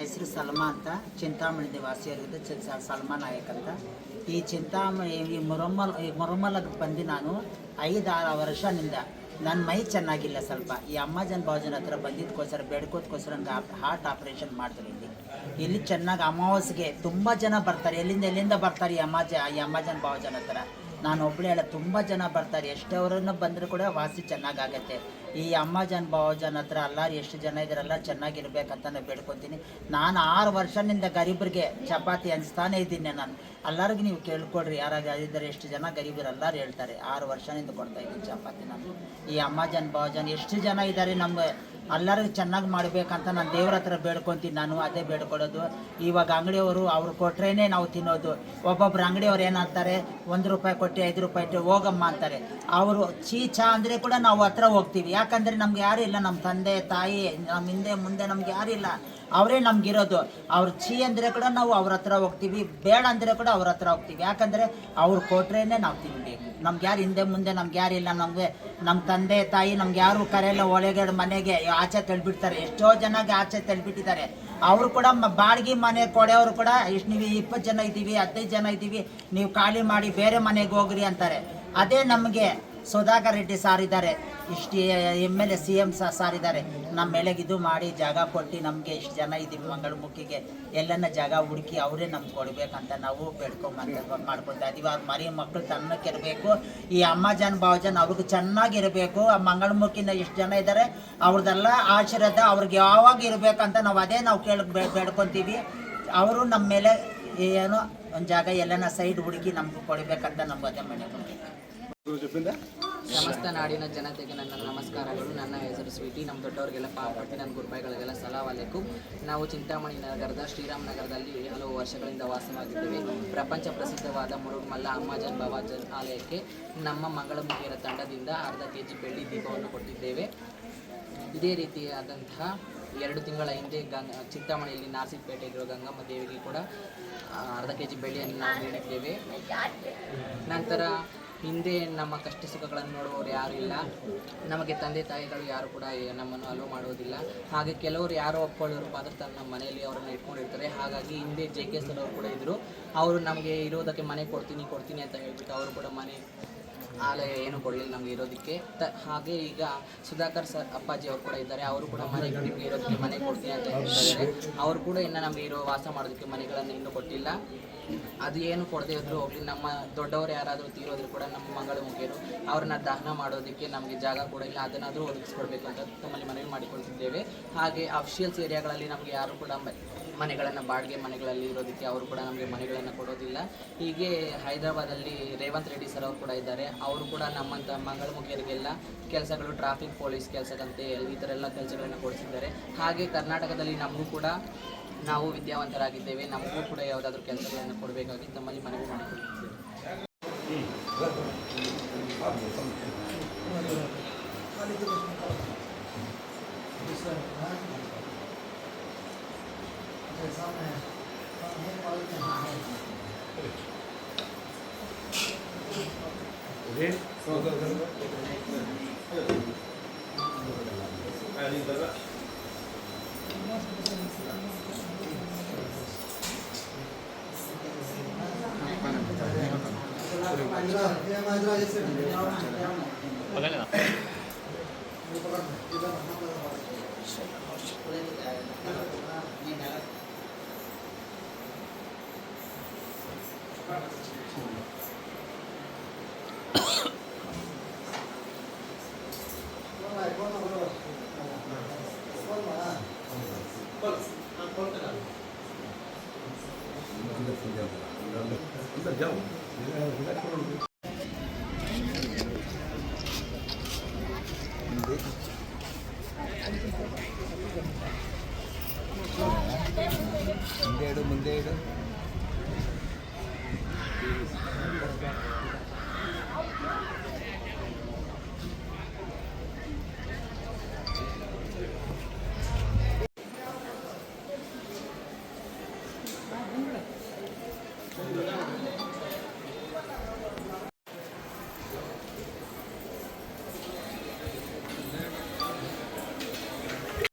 ಹೆಸರು ಸಲ್ಮಾ ಅಂತ ಚಿಂತಾಮಣಿ ನಿವಾಸಿಯಾಗಿದ್ದು ಸಲ್ಮಾ ನಾಯಕ್ ಅಂತ. ಈ ಚಿಂತಾಮಣಿ ಈ ಮುರಮ್ಮಲ್ಗೆ ಬಂದು ನಾನು 5-6 ವರ್ಷದಿಂದ ನನ್ನ ಮೈ ಚೆನ್ನಾಗಿಲ್ಲ. ಸ್ವಲ್ಪ ಈ ಅಮ್ಮಾಜನ್ ಭಾವಜನ್ ಹತ್ರ ಬಂದಿದ್ದಕ್ಕೋಸ್ಕರ ಬೇಡ್ಕೋದಕ್ಕೋಸ್ಕರ ನನಗೆ ಹಾರ್ಟ್ ಆಪ್ರೇಷನ್ ಮಾಡಿದ್ರು. ಇಲ್ಲಿ ಚೆನ್ನಾಗಿ ಅಮಾವಾಸ್ಯೆಗೆ ತುಂಬ ಜನ ಬರ್ತಾರೆ, ಎಲ್ಲಿಂದ ಬರ್ತಾರೆ ಈ ಅಮ್ಮಾಜನ್ ಭಾವಜನ್ ಹತ್ರ. ನಾನು ಒಬ್ಬಳೇ ಅಲ್ಲ, ತುಂಬ ಜನ ಬರ್ತಾರೆ. ಎಷ್ಟವರನ್ನು ಬಂದರೂ ಕೂಡ ವಾಸಿ ಚೆನ್ನಾಗಾಗತ್ತೆ. ಈ ಅಮ್ಮಾಜನ್ ಭಾವಜನ್ ಹತ್ರ ಎಲ್ಲರೂ ಎಷ್ಟು ಜನ ಇದ್ದಾರಲ್ಲ ಚೆನ್ನಾಗಿರ್ಬೇಕಂತ ನಾನು ಬೇಡ್ಕೊತೀನಿ. ನಾನು 6 ವರ್ಷದಿಂದ ಗರೀಬರಿಗೆ ಚಪಾತಿ ಹಂಚ್ತಾನೆ ಇದ್ದೀನಿ. ನಾನು ಎಲ್ಲರಿಗೂ ನೀವು ಕೇಳ್ಕೊಡ್ರಿ, ಯಾರಾಗಿದ್ದಾರೆ ಎಷ್ಟು ಜನ ಗರೀಬರು ಎಲ್ಲರೂ ಹೇಳ್ತಾರೆ. 6 ವರ್ಷದಿಂದ ಕೊಡ್ತಾ ಇದ್ದೀನಿ ಚಪಾತಿ ನಾನು. ಈ ಅಮ್ಮಾಜನ್ ಭಾವಜನ್ ಎಷ್ಟು ಜನ ಇದ್ದಾರೆ ನಮ್ಮ ಎಲ್ಲರಿಗೂ ಚೆನ್ನಾಗಿ ಮಾಡಬೇಕಂತ ನಾನು ದೇವ್ರ ಹತ್ರ ಬೇಡ್ಕೊತೀನಿ. ನಾನು ಅದೇ ಬೇಡ್ಕೊಳ್ಳೋದು. ಇವಾಗ ಅಂಗಡಿಯವರು ಅವ್ರು ಕೊಟ್ರೇನೆ ನಾವು ತಿನ್ನೋದು. ಒಬ್ಬೊಬ್ರು ಅಂಗಡಿಯವ್ರು ಏನಂತಾರೆ, 1 ರೂಪಾಯಿ ಕೊಟ್ಟು 5 ರೂಪಾಯಿ ಇಟ್ಟು ಹೋಗಮ್ಮ ಅಂತಾರೆ. ಅವರು ಚಾ ಅಂದರೆ ಕೂಡ ನಾವು ಹತ್ರ ಹೋಗ್ತೀವಿ. ಯಾಕಂದರೆ ನಮ್ಗೆ ಯಾರೂ ಇಲ್ಲ, ನಮ್ಮ ತಂದೆ ತಾಯಿ ನಮ್ಮ ಹಿಂದೆ ಮುಂದೆ ನಮ್ಗೆ ಯಾರಿಲ್ಲ, ಅವರೇ ನಮಗಿರೋದು. ಅವ್ರು ಅಂದರೆ ಕೂಡ ನಾವು ಅವ್ರ ಹತ್ರ ಹೋಗ್ತೀವಿ, ಬೇಡ ಅಂದರೆ ಕೂಡ ಅವ್ರ ಹತ್ರ ಹೋಗ್ತೀವಿ. ಯಾಕಂದರೆ ಅವ್ರು ಕೊಟ್ರೇನೆ ನಾವು ತಿನ್ನಬೇಕು. ನಮ್ಗೆ ಯಾರು ಹಿಂದೆ ಮುಂದೆ ನಮ್ಗೆ ಯಾರಿಲ್ಲ. ನಮಗೆ ನಮ್ಮ ತಂದೆ ತಾಯಿ ನಮ್ಗೆ ಯಾರು ಕರೆಯಲ್ಲ. ಒಳಗಡೆ ಮನೆಗೆ ಆಚೆ ತಳ್ಳಿಬಿಡ್ತಾರೆ. ಎಷ್ಟೋ ಜನಗೆ ಆಚೆ ತಳ್ಳಿಬಿಟ್ಟಿದ್ದಾರೆ. ಅವರು ಕೂಡ ಬಾಡಿಗೆ ಮನೆ ಕೊಡೆಯವರು ಕೂಡ ಎಷ್ಟು ನೀವು 20 ಜನ ಇದ್ದೀವಿ, 15 ಜನ ಇದ್ದೀವಿ, ನೀವು ಖಾಲಿ ಮಾಡಿ ಬೇರೆ ಮನೆಗೆ ಹೋಗ್ರಿ ಅಂತಾರೆ. ಅದೇ ನಮಗೆ ಸುಧಾಕರ್ ರೆಡ್ಡಿ ಸಾರಿದ್ದಾರೆ, ಇಷ್ಟು MLA CM ಸಾರಿದ್ದಾರೆ. ನಮ್ಮ ಮೇಲೆಗೆ ಇದು ಮಾಡಿ ಜಾಗ ಕೊಟ್ಟು ನಮಗೆ ಇಷ್ಟು ಜನ ಇದ್ದೀವಿ ಮಂಗಳಮುಖಿಗೆ ಎಲ್ಲನ ಜಾಗ ಹುಡುಕಿ ಅವರೇ ನಮ್ಗೆ ಕೊಡಬೇಕಂತ ನಾವು ಮಾಡ್ಕೊತಾ ಇದ್ದೀವಿ. ಅವ್ರ ಮರಿ ಮಕ್ಕಳು ತನ್ನಕ್ಕಿರಬೇಕು. ಈ ಅಮ್ಮಾಜನ್ ಭಾವಜನ್ ಅವ್ರಿಗೆ ಚೆನ್ನಾಗಿರಬೇಕು. ಆ ಮಂಗಳಮುಖಿನ ಎಷ್ಟು ಜನ ಇದ್ದಾರೆ ಅವ್ರದ್ದೆಲ್ಲ ಆಶೀರ್ವಾದ ಅವ್ರಿಗೆ ಯಾವಾಗ ಇರಬೇಕಂತ ನಾವು ಅದೇ ನಾವು ಬೇಡ್ಕೊತೀವಿ. ಅವರು ನಮ್ಮ ಮೇಲೆ ಏನೋ ಒಂದು ಜಾಗ ಎಲ್ಲನ ಸೈಡ್ ಹುಡುಕಿ ನಮ್ಗೆ ಕೊಡಬೇಕಂತ ನಮ್ಗೆ ಅದೇ ಮನೆ. ಸಮಸ್ತ ನಾಡಿನ ಜನತೆಗೆ ನನ್ನ ನಮಸ್ಕಾರಗಳು. ನನ್ನ ಹೆಸರು ಸ್ವೀಟಿ. ನಮ್ಮ ದೊಡ್ಡವರಿಗೆಲ್ಲ ಪಾಪಟ್ಟಿ, ನನ್ನ ಗುರುಬಾಯಿಗಳಿಗೆಲ್ಲ ಸಲಾಮ್ ಅಲೈಕುಂ. ನಾವು ಚಿಂತಾಮಣಿ ನಗರದ ಶ್ರೀರಾಮ್ ನಗರದಲ್ಲಿ ಹಲವು ವರ್ಷಗಳಿಂದ ವಾಸವಾಗಿದ್ದೇವೆ. ಪ್ರಪಂಚ ಪ್ರಸಿದ್ಧವಾದ ಮುರುಗಮಲ್ಲ ಅಮ್ಮಾಜನ್ ಭಾವಜನ್ ಆಲಯಕ್ಕೆ ನಮ್ಮ ಮಂಗಳಮುಖಿಯರ ತಂಡದಿಂದ ಅರ್ಧ kg ಬೆಳ್ಳಿ ದೀಪವನ್ನು ಕೊಟ್ಟಿದ್ದೇವೆ. ಇದೇ ರೀತಿಯಾದಂತಹ 2 ತಿಂಗಳ ಹಿಂದೆ ಚಿಂತಾಮಣಿಯಲ್ಲಿ ನಾಸಿಕ್ಪೇಟೆಗಿರುವ ಗಂಗಮ್ಮ ದೇವಿಗೆ ಕೂಡ ಅರ್ಧ kg ಬೆಳ್ಳಿಯನ್ನು ನಾವು ನೀಡಿದ್ದೇವೆ. ನಂತರ ಹಿಂದೆ ನಮ್ಮ ಕಷ್ಟ ಸುಖಗಳನ್ನು ನೋಡುವವರು ಯಾರೂ ಇಲ್ಲ. ನಮಗೆ ತಂದೆ ತಾಯಿಗಳು ಯಾರು ಕೂಡ ನಮ್ಮನ್ನು ಅಲೋ ಮಾಡೋದಿಲ್ಲ. ಹಾಗೆ ಕೆಲವರು ಯಾರೋ ಒಪ್ಕೊಳ್ಳೋರು ಮಾತ್ರ ತನ್ನ ಮನೆಯಲ್ಲಿ ಅವರನ್ನು ಇಟ್ಕೊಂಡಿರ್ತಾರೆ. ಹಾಗಾಗಿ ಹಿಂದೆ JK ಸರ್ ಅವರು ಕೂಡ ಇದ್ದರು. ಅವರು ನಮಗೆ ಇರೋದಕ್ಕೆ ಮನೆ ಕೊಡ್ತೀನಿ ಅಂತ ಹೇಳ್ಬಿಟ್ಟು ಅವರು ಕೂಡ ಮನೆ ಆಲಯ ಏನು ಕೊಡಲಿಲ್ಲ ನಮಗೆ ಇರೋದಕ್ಕೆ. ಹಾಗೆ ಈಗ ಸುಧಾಕರ್ ಸರ್ ಅಪ್ಪಾಜಿ ಅವರು ಕೂಡ ಇದ್ದಾರೆ. ಅವರು ಕೂಡ ನಿಮಗೆ ಇರೋದಕ್ಕೆ ಮನೆ ಕೊಡ್ತೀನಿ ಅಂತ ಹೇಳ್ತಿದ್ದಾರೆ. ಅವರು ಕೂಡ ಇನ್ನು ನಮಗೆ ವಾಸ ಮಾಡೋದಕ್ಕೆ ಮನೆಗಳನ್ನು ಇನ್ನೂ ಕೊಟ್ಟಿಲ್ಲ. ಅದು ಏನು ಕೊಡದೇ ಇದ್ರು ಹೋಗಲಿ, ನಮ್ಮ ದೊಡ್ಡವರು ಯಾರಾದರೂ ತೀರೋದ್ರು ಕೂಡ ನಮ್ಮ ಮಂಗಳಮುಖಿಯರು ಅವ್ರನ್ನ ದಹನ ಮಾಡೋದಕ್ಕೆ ನಮಗೆ ಜಾಗ ಕೂಡ ಇಲ್ಲ. ಅದನ್ನಾದರೂ ಒದಗಿಸ್ಕೊಡ್ಬೇಕು ಅಂತ ತಮ್ಮಲ್ಲಿ ಮನವಿ ಮಾಡಿಕೊಳ್ತಿದ್ದೇವೆ. ಹಾಗೆ ಅಫಿಷಿಯಲ್ಸ್ ಏರಿಯಾಗಳಲ್ಲಿ ನಮಗೆ ಯಾರು ಕೂಡ ಮನೆಗಳನ್ನು ಬಾಡಿಗೆ ಮನೆಗಳಲ್ಲಿ ಇರೋದಕ್ಕೆ ಅವರು ಕೂಡ ನಮಗೆ ಮನೆಗಳನ್ನು ಕೊಡೋದಿಲ್ಲ. ಹೀಗೆ ಹೈದರಾಬಾದಲ್ಲಿ ರೇವಂತ್ ರೆಡ್ಡಿ ಸರ್ ಅವರು ಕೂಡ ಇದ್ದಾರೆ. ಅವರು ಕೂಡ ನಮ್ಮಂಥ ಮಂಗಳಮುಖಿಯರಿಗೆಲ್ಲ ಕೆಲಸಗಳು, ಟ್ರಾಫಿಕ್ ಪೊಲೀಸ್ ಕೆಲಸದಂತೆ ಈ ಥರ ಎಲ್ಲ ಕೆಲಸಗಳನ್ನು ಕೊಡಿಸಿದ್ದಾರೆ. ಹಾಗೆ ಕರ್ನಾಟಕದಲ್ಲಿ ನಮಗೂ ಕೂಡ ನಾವು ವಿದ್ಯಾವಂತರಾಗಿದ್ದೇವೆ, ನಮಗೂ ಕೂಡ ಯಾವುದಾದ್ರೂ ಕೆಲಸಗಳನ್ನು ಕೊಡಬೇಕಾಗಿ ತಮ್ಮಲ್ಲಿ ಮನವಿ ಮಾಡಿಕೊಳ್ತಿದ್ದೇವೆ. ಮುಂದೆ ಇಡು